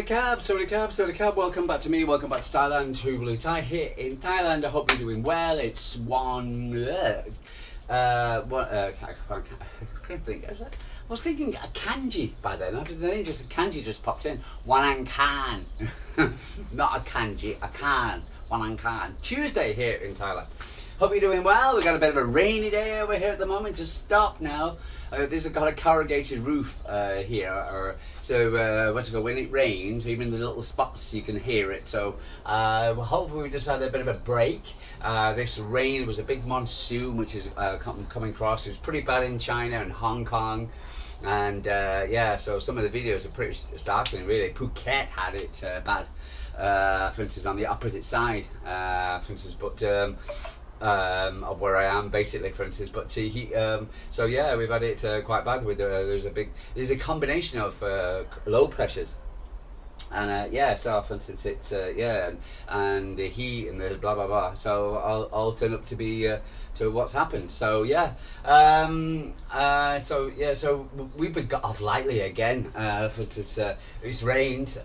Sawadee Cab, welcome back to me, welcome back to Thailand, True Blue Thai here in Thailand. I hope you're doing well. It's I was thinking Akanji by then, after the name just Akanji just popped in. Wanangkan, not Akanji, Akan, Wanangkan. Tuesday here in Thailand. Hope you're doing well. We've got a bit of a rainy day over here at the moment. Just stop now. This has got a corrugated roof here, when it rains, even the little spots you can hear it. So hopefully we just had a bit of a break. This rain was a big monsoon which is coming across. It was pretty bad in China and Hong Kong. And so some of the videos are pretty startling really. Phuket had it bad, for instance, on the opposite side, for instance, but of where I am basically, for instance, but we've had it quite bad with there's a combination of low pressures and so for instance it's and the heat and the blah blah blah, so I'll turn up to be to what's happened. So so we've been got off lightly again. For instance, it's rained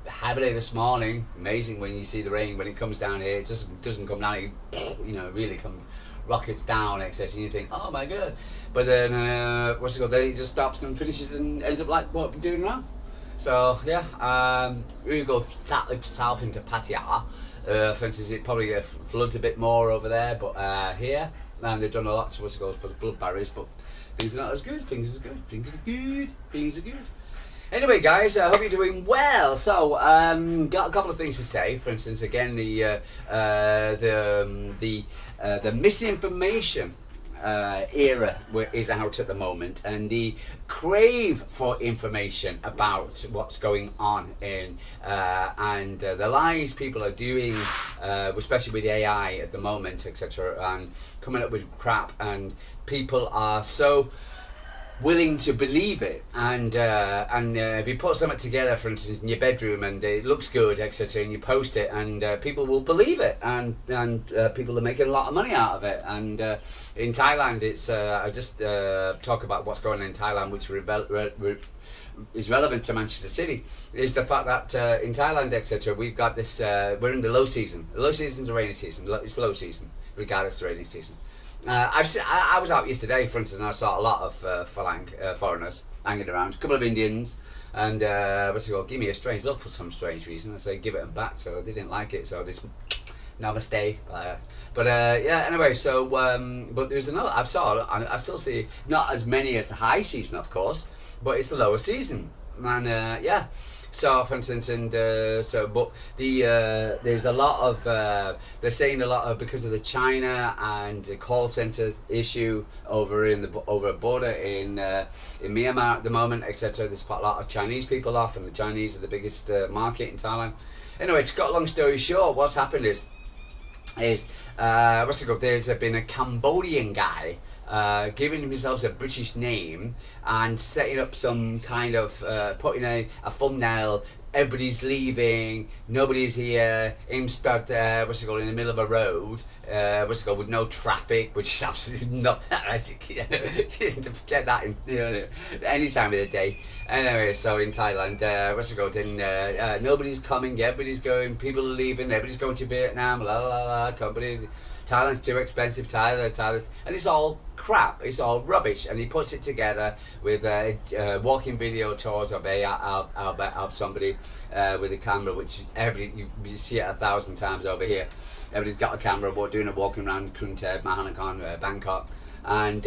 heavily this morning. Amazing when you see the rain when it comes down here. It just doesn't come down, it really rockets down, etc. And you think, oh my god, but then then it just stops and finishes and ends up like what we're doing now. So we go south into Pattaya. For instance, it probably floods a bit more over there, but here, and they've done a lot to for the flood barriers, but things are not as good. Things are good. Anyway, guys, I hope you're doing well. So, got a couple of things to say. For instance, again, the misinformation era is out at the moment, and the crave for information about what's going on in and the lies people are doing, especially with AI at the moment, etc., and coming up with crap, and people are so willing to believe it, and if you put something together, for instance, in your bedroom, and it looks good, etc., and you post it, and people will believe it, and people are making a lot of money out of it. And in Thailand, it's I just talk about what's going on in Thailand, which is relevant to Manchester City, is the fact that in Thailand, etc., we've got this. We're in the low season. The low season's a rainy season. It's low season, regardless of rainy season. I was out yesterday, for instance, and I saw a lot of foreigners hanging around. A couple of Indians, and give me a strange look for some strange reason. I say give it them back, so they didn't like it. So this namaste. Anyway. So but there's another. I still see not as many as the high season, of course, but it's the lower season, and So, for instance, there's a lot of they're saying a lot of, because of the China and the call center issue over a border in Myanmar at the moment, etc. There's a lot of Chinese people off, and the Chinese are the biggest market in Thailand. Anyway, to cut a long story short, what's happened is there's been a Cambodian guy giving himself a British name and setting up some kind of putting a thumbnail. Everybody's leaving, nobody's here, him stood in the middle of a road, with no traffic, which is absolutely not that. You to forget that any time of the day. Anyway, so in Thailand, nobody's coming, everybody's going, people are leaving, everybody's going to Vietnam, Thailand's too expensive, Thailand's, and it's all crap, it's all rubbish. And he puts it together with walking video tours of somebody with a camera, which you see it 1,000 times over here. Everybody's got a camera, doing a walking around Krung Thep, Mahanakhon, Bangkok. And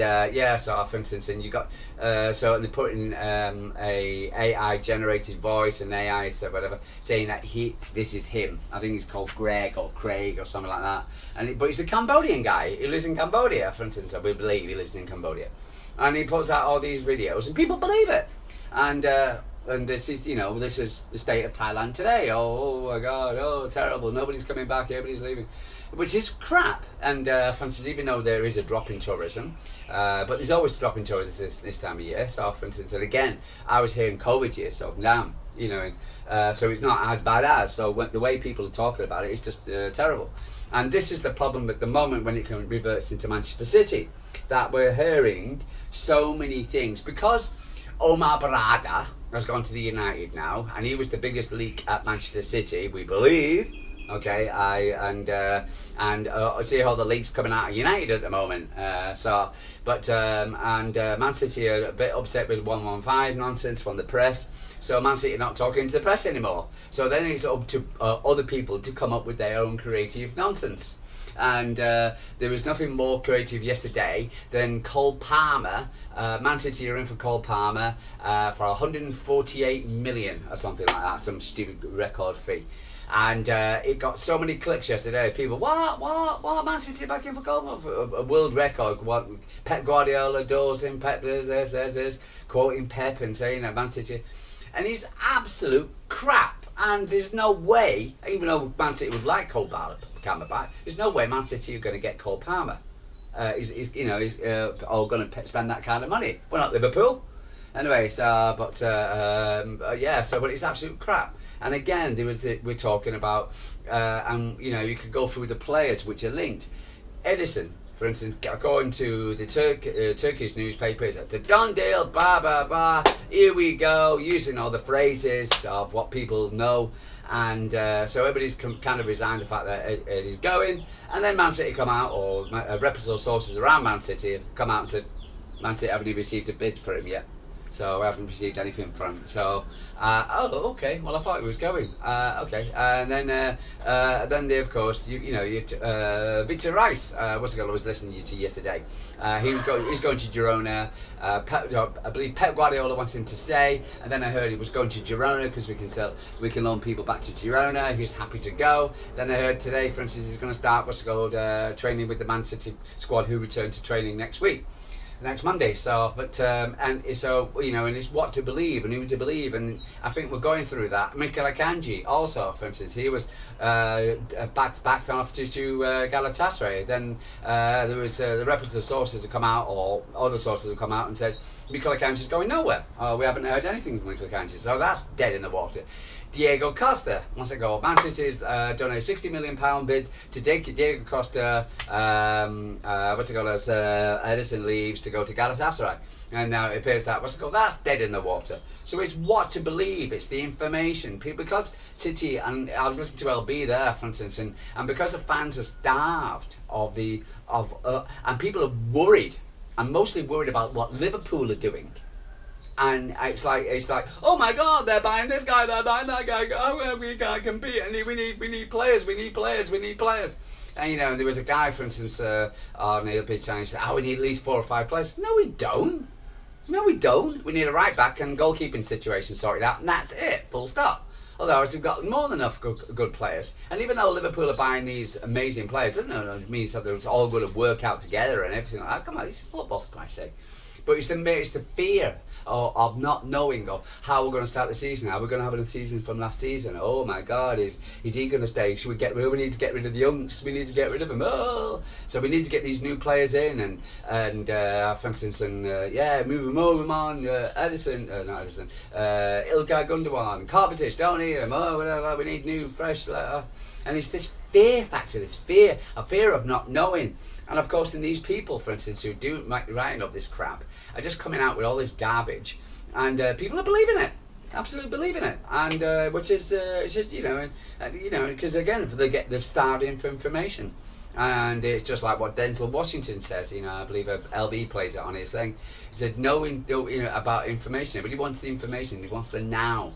so for instance, and you got so they put in a AI generated voice, and AI whatever, saying that this is him. I think he's called Greg or Craig or something like that. But he's a Cambodian guy. He lives in Cambodia, for instance. We believe he lives in Cambodia, and he puts out all these videos, and people believe it. And this is the state of Thailand today. Oh my God! Oh, terrible! Nobody's coming back. Everybody's leaving. Which is crap, and for instance, even though there is a drop in tourism, but there's always a drop in tourism this time of year. So, for instance, and again, I was here in COVID year, so damn, so it's not as bad as. So the way people are talking about it is just terrible, and this is the problem at the moment when it reverts into Manchester City, that we're hearing so many things because Omar Barada has gone to the United now, and he was the biggest leak at Manchester City, we believe. Okay, see how the leaks coming out of United at the moment. Man City are a bit upset with 115 nonsense from the press. So Man City are not talking to the press anymore. So then it's up to other people to come up with their own creative nonsense. And there was nothing more creative yesterday than Cole Palmer. Man City are in for Cole Palmer for 148 million or something like that, some stupid record fee. And it got so many clicks yesterday. People, what? Man City back in for Cole Palmer? A world record. What? Pep Guardiola does him. Pep there's this, quoting Pep and saying that Man City, and he's absolute crap. And there's no way, even though Man City would like Cole Palmer back, there's no way Man City are going to get Cole Palmer. He's all going to spend that kind of money. We're not Liverpool. Anyway, but it's absolute crap. And again, we're talking about, you could go through the players which are linked. Edison, for instance, according to the Turkish newspapers, it's a done deal, blah, blah, blah, here we go, using all the phrases of what people know. And so everybody's kind of resigned the fact that it is going. And then Man City come out, or reputable sources around Man City have come out and said, Man City haven't even received a bid for him yet. So I haven't received anything from him. So, okay. Well, I thought he was going. Okay. And then they, of course, Victor Rice. What's the guy I was listening to yesterday? He's going to Girona. I believe Pep Guardiola wants him to stay. And then I heard he was going to Girona because we can loan people back to Girona. He's happy to go. Then I heard today, for instance, he's going to start training with the Man City squad, who return to training next Monday. So, and it's what to believe and who to believe, and I think we're going through that. Mikel Akanji also, for instance, he was backed off to Galatasaray. Then there was the reputable sources have come out, or other sources have come out and said Mikel Akanji's going nowhere. We haven't heard anything from Mikel Akanji, so that's dead in the water. Diego Costa wants to go. Man City's done a £60 million bid to Diego Costa. Edison leaves to go to Galatasaray, and now it appears that that's dead in the water. So it's what to believe. It's the information. People, because City, and I've listened to LB there, for instance, and because the fans are starved and people are worried, and mostly worried about what Liverpool are doing. And it's like, oh my God, they're buying this guy, they're buying that guy. Oh, we can't compete, and we need players. And there was a guy, for instance, on the pitch saying, we need at least 4 or 5 players. No, we don't. We need a right back and goalkeeping situation sorted out, and that's it. Full stop. Otherwise, we've got more than enough good players. And even though Liverpool are buying these amazing players, doesn't it mean that it's all going to work out together and everything like that? Come on, it's football, for Christ's sake. But it's the fear of not knowing of how we're going to start the season. How we're going to have a season from last season. Oh my God, is he going to stay? Should we get rid? We need to get rid of the youngs. We need to get rid of them. Oh, so we need to get these new players in and for instance, move them on. Ilkay Gundogan, Carpeters, don't need them. Oh, whatever. We need new, fresh. And it's this fear factor. This fear of not knowing. And of course, in these people, for instance, who do writing up this crap, are just coming out with all this garbage, and people are believing it, absolutely believing it, and which is because again, they get the starving for information, and it's just like what Denzel Washington says. I believe LB plays it on his thing. He said, knowing about information. Everybody wants the information. They want the now.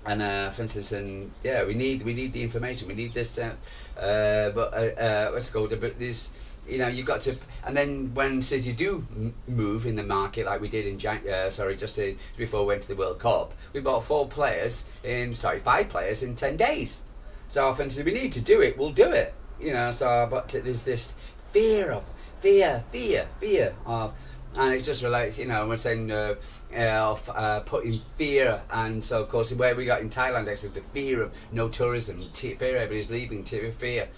For instance, we need the information. We need this. But this, you've got to. And then when City do move in the market, like we did in before we went to the World Cup, we bought 5 players in 10 days. So, for instance, we need to do it. We'll do it. But there's this fear of and it just relates, we're saying of putting fear, and so of course where we got in Thailand, actually, the fear of no tourism, fear everybody's leaving, fear,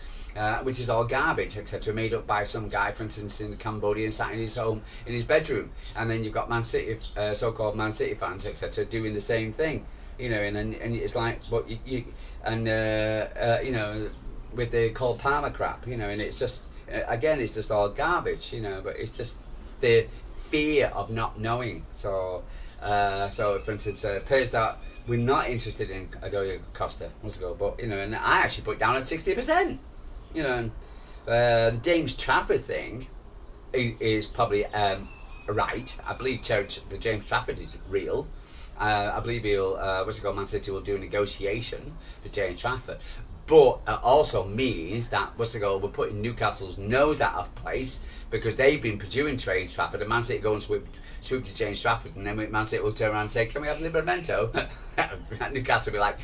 which is all garbage, etc., made up by some guy, for instance, in Cambodia, and sat in his home, in his bedroom, and then you've got Man City, so-called Man City fans, etc., doing the same thing, and it's like, but with the Cole Palmer crap, and it's just, again, it's just all garbage, but it's just the fear of not knowing. So for instance, it appears that we're not interested in Adoya Costa. Let's go, but and I actually put it down at 60%. The James Trafford thing is probably right. I believe the James Trafford is real. I believe Man City will do a negotiation for James Trafford. But it also means that we're putting Newcastle's nose out of place because they've been pursuing James Trafford, and Man City go and swoop to James Trafford, and then Man City will turn around and say, "Can we have Liberamento?" Newcastle will be like,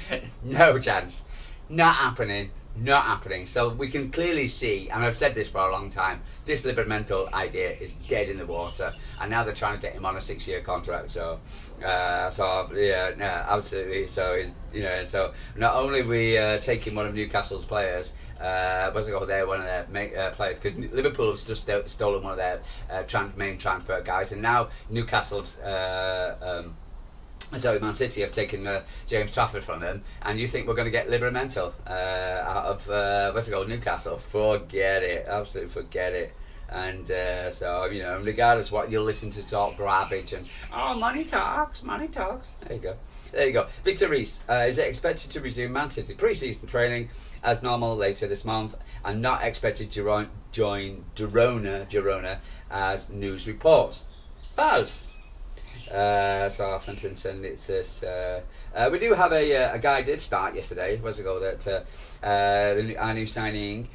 "No chance, not happening." Not happening. So we can clearly see, and I've said this for a long time, this Liberamento idea is dead in the water, and now they're trying to get him on a 6-year contract. So absolutely. So so not only are we taking one of Newcastle's players, they're one of their players, because Liverpool have just stolen one of their main transfer guys, and now Newcastle's. So Man City have taken James Trafford from them, and you think we're going to get Liberamento out of Newcastle? Forget it, absolutely forget it. And regardless what you'll listen to talk garbage and money talks. There you go. Victor Reese is expected to resume Man City pre-season training as normal later this month, and not expected to join Girona as news reports. False. For instance, and it's this. We do have a guy did start yesterday. Our new signing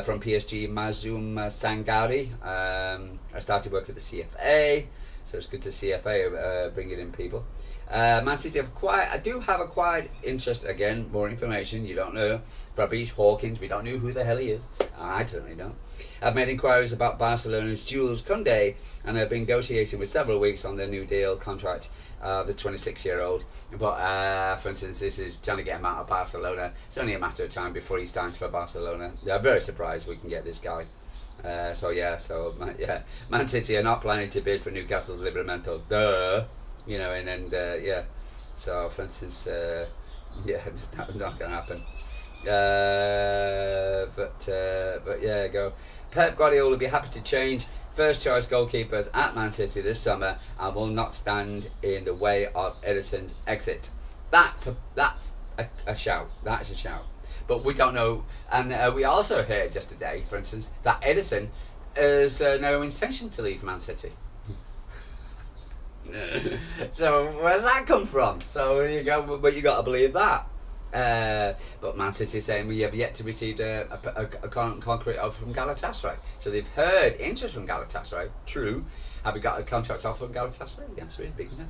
from PSG, Mazum Sangari. I started work at the CFA, so it's good to CFA bringing in people. Man City I do have a quiet interest again. More information you don't know. Fabrice Hawkins, we don't know who the hell he is. I certainly don't. I've made inquiries about Barcelona's Jules Koundé, and I've been negotiating with several weeks on their new deal contract of the 26-year-old. But for instance, this is trying to get him out of Barcelona. It's only a matter of time before he signs for Barcelona. I'm very surprised we can get this guy. Man City are not planning to bid for Newcastle's Liberamento. Duh. So for instance, it's not going to happen. Go. Pep Guardiola will be happy to change first choice goalkeepers at Man City this summer and will not stand in the way of Edison's exit. That's a shout. That's a shout. But we don't know. And we also heard just today, for instance, that Edison has no intention to leave Man City. So where's that come from? So you go, but you got to believe that. But Man City is saying we have yet to receive a concrete offer from Galatasaray. So they've heard interest from Galatasaray. True. Have we got a contract offer from Galatasaray? The answer is big no.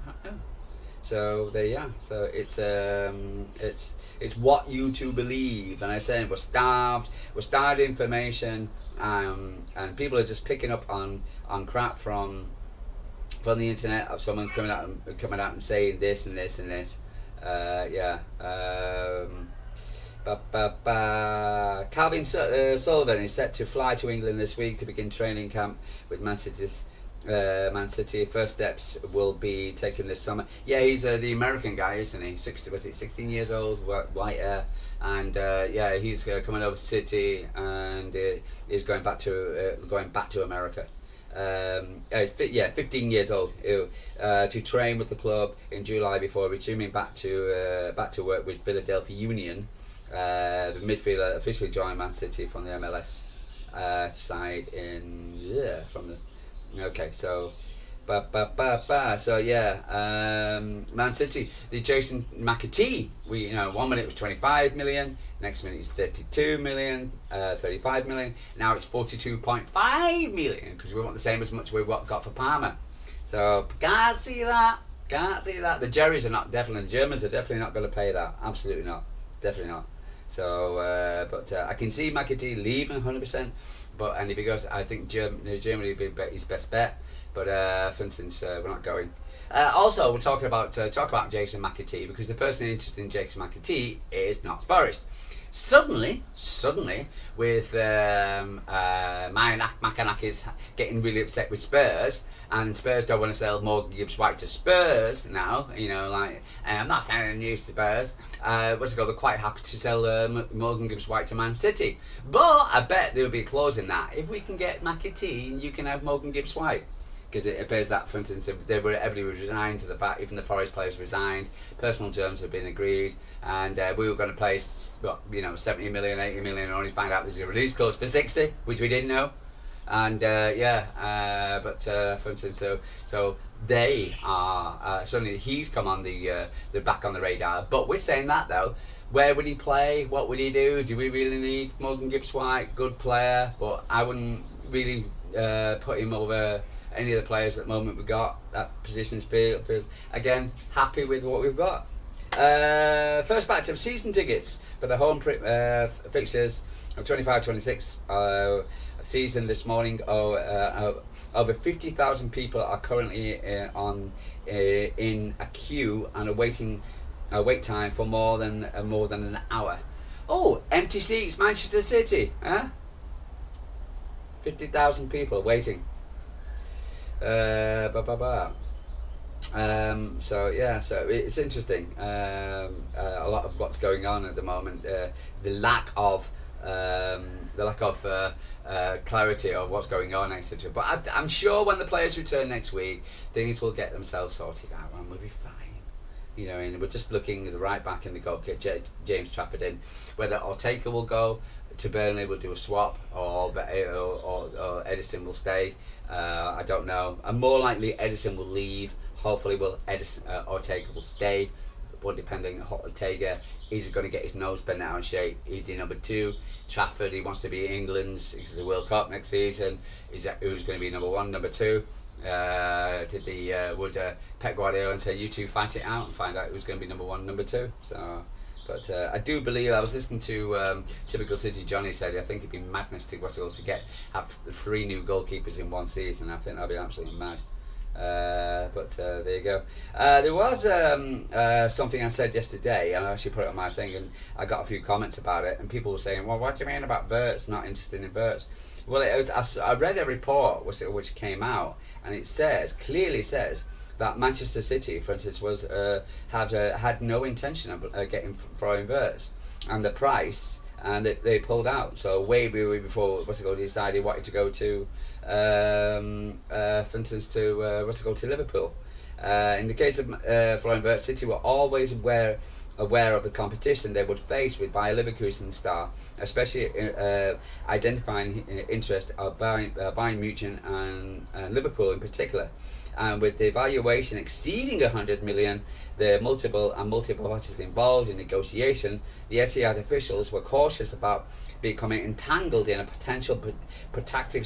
So there you are. So it's what you two believe. And I said we're starved of information, and people are just picking up on crap from the internet of someone coming out and saying this and this and this. Calvin Sullivan is set to fly to England this week to begin training camp with Man City. First steps will be taken this summer. Yeah, he's the American guy, isn't he? 16 years old, white hair, and he's coming over to City and is going back to America. 15 years old, to train with the club in July before resuming back to work with Philadelphia Union. The midfielder officially joined Man City from the MLS side Man City, the Jason McAtee, 1 minute was 25 million, next minute is 32 million, 35 million, now it's 42.5 million, because we want the same as much we got for Palmer. So can't see that. The Germans are definitely not going to pay that. Absolutely not. Definitely not. So I can see McAtee leaving 100%, and if he goes, I think Germany would be his best bet. But for instance, we're not going. Also, we're talk about Jason McAtee, because the person interested in Jason McAtee is Notts Forest. Suddenly, with Makanakis getting really upset with Spurs, and Spurs don't want to sell Morgan Gibbs-White to Spurs now. I'm not selling you to Spurs. They're quite happy to sell Morgan Gibbs-White to Man City. But I bet there will be a clause in that. If we can get McAtee, you can have Morgan Gibbs-White. because it appears that, for instance, everybody was resigned to the fact, even the Forest players resigned, personal terms have been agreed, and we were going to play 70 million, 80 million, and only find out there's a release clause for 60, which we didn't know. And but for instance, so they are suddenly he's come on the back on the radar. But we're saying that though, where would he play? What would he do? Do we really need Morgan Gibbs-White? Good player, but I wouldn't really put him over any of the players at the moment we've got. That position's feel again happy with what we've got. First batch of season tickets for the home fixtures of 25-26 season this morning. Over 50,000 people are currently in a queue and a wait time for more than an hour. Oh, empty seats, Manchester City, huh? 50,000 people waiting. So it's interesting. A lot of what's going on at the moment. The lack of clarity of what's going on, etc. But I'm sure when the players return next week, things will get themselves sorted out and we'll be fine. And we're just looking at the right back in the goal, get James Trafford in. Whether Ortega will go to Burnley, we'll do a swap, or Edison will stay. I don't know. And more likely Edison will leave. Hopefully, Ortega will stay. But depending on Ortega, is he going to get his nose bent out in shape? Is he number 2? Trafford, he wants to be England's. It's the World Cup next season. Who's going to be number 1, number 2? Would Pep Guardiola say, you two fight it out and find out who's going to be number 1, number 2? So, but I do believe, I was listening to Typical City Johnny said, I think it'd be madness to have 3 new goalkeepers in one season. I think that'd be absolutely mad. But there you go. There was something I said yesterday, and I actually put it on my thing, and I got a few comments about it, and people were saying, well, what do you mean about Wirtz, not interested in Wirtz? Well, I read a report which came out, and it clearly says that Manchester City, for instance, had no intention of getting Florian Wirtz, and the price, and they pulled out. So way before decided wanted to go to, for instance, to Liverpool. In the case of Florian Wirtz, City were always aware of the competition they would face with Bayer Leverkusen star, especially identifying interest of Bayern Munich and Liverpool in particular. And with the valuation exceeding 100 million, the multiple parties involved in negotiation, the Etihad officials were cautious about becoming entangled in a potential protracted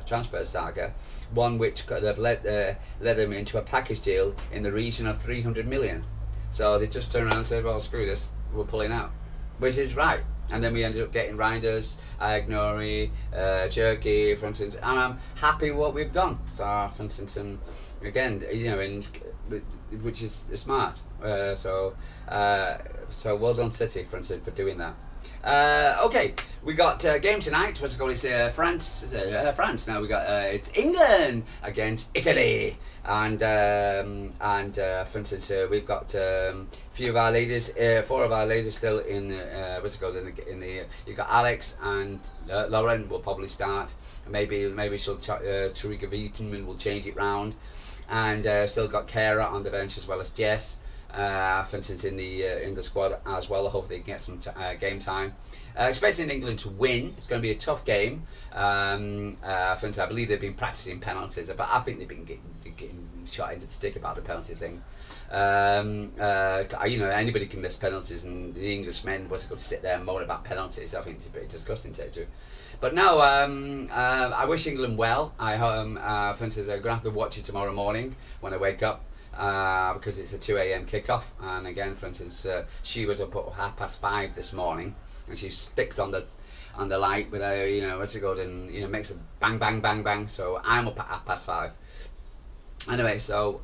transfer saga, one which could have led them into a package deal in the region of 300 million. So they just turned around and said, well, screw this, we're pulling out. Which is right. And then we ended up getting Reinders, Ignori, Cherky, for instance, and I'm happy with what we've done. So, for instance, and again, which is smart. So well done, City, for instance, for doing that. Okay, we got a game tonight. What's it called? It's France. Now we got it's England against Italy, and for instance, we've got few of our ladies, 4 of our ladies still in what's it called? In the you got Alex and Lauren will probably start. Maybe Tarika Vitamin will change it round, and still got Khiara on the bench as well as Jess. For instance, in the squad as well. Hopefully they can get some game time. Expecting England to win. It's going to be a tough game. For instance, I believe they've been practicing penalties, but I think they've been getting shot into the stick about the penalty thing. Anybody can miss penalties, and the English men was going to sit there and moan about penalties. I think it's a bit disgusting to do. But no, I wish England well. For instance, I'm going to have to watch it tomorrow morning when I wake up. Because it's a 2 a.m. kickoff, and again, for instance, she was up at 5:30 this morning, and she sticks on the light with a what's it called, and makes a bang bang bang bang. So I'm up at 5:30. Anyway, so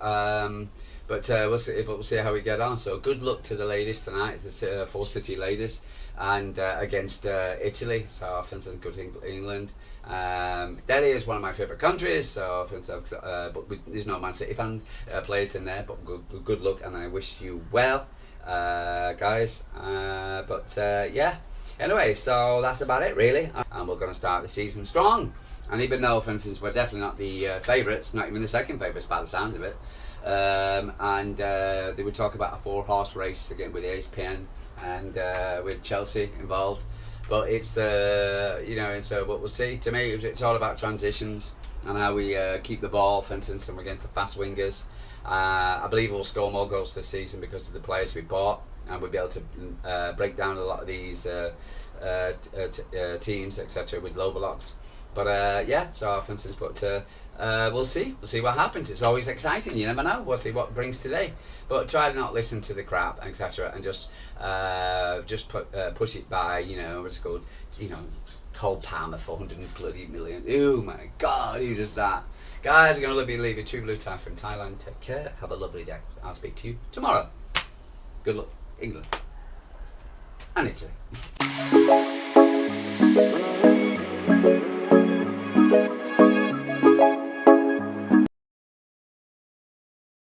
we'll see how we get on. So good luck to the ladies tonight, the 4 City ladies, and against Italy. So for instance, good England. Delhi is one of my favourite countries, so for instance, but there's no Man City fan players in there. But good luck, and I wish you well, guys. Anyway, so that's about it really, and we're going to start the season strong. And even though, for instance, we're definitely not the favourites, not even the second favourites by the sounds of it, they would talk about a 4-horse race again with Ace Pin and with Chelsea involved. But it's the, and so what we'll see. To me, it's all about transitions and how we keep the ball, for instance, and we're against the fast wingers. I believe we'll score more goals this season because of the players we bought, and we'll be able to break down a lot of these teams, etc., with low blocks. But so for instance, we'll see what happens. It's always exciting, you never know. We'll see what brings today, but try to not listen to the crap, etc., and just push it by, what's it called, Cole Palmer, 400 million. Oh my God, who does that? Guys, I'm going to be leaving True Blue time from Thailand. Take care, have a lovely day. I'll speak to you tomorrow. Good luck, England and Italy.